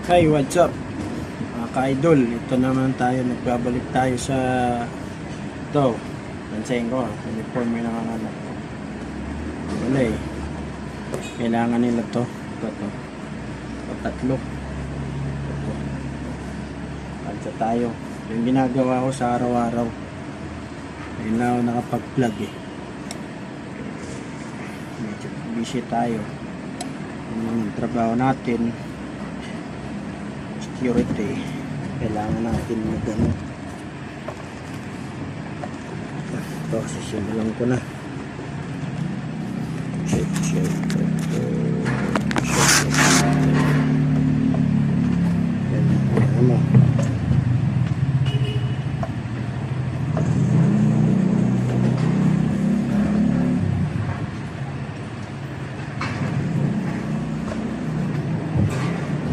Hi, what's up mga ka-idol? Ito naman tayo, nagbabalik tayo sa ito, pansayin ko, uniform yung nanganganak ko. Wala eh, kailangan nila to. Ito tatlo ito, pansa tayo. Yung ginagawa ko sa araw-araw, ayun na ako nakapag-vlog eh. Medyo busy tayo yung trabaho natin, security, kailangan natin magano. Ito, sisimulan ko na. Check. Yan, ano.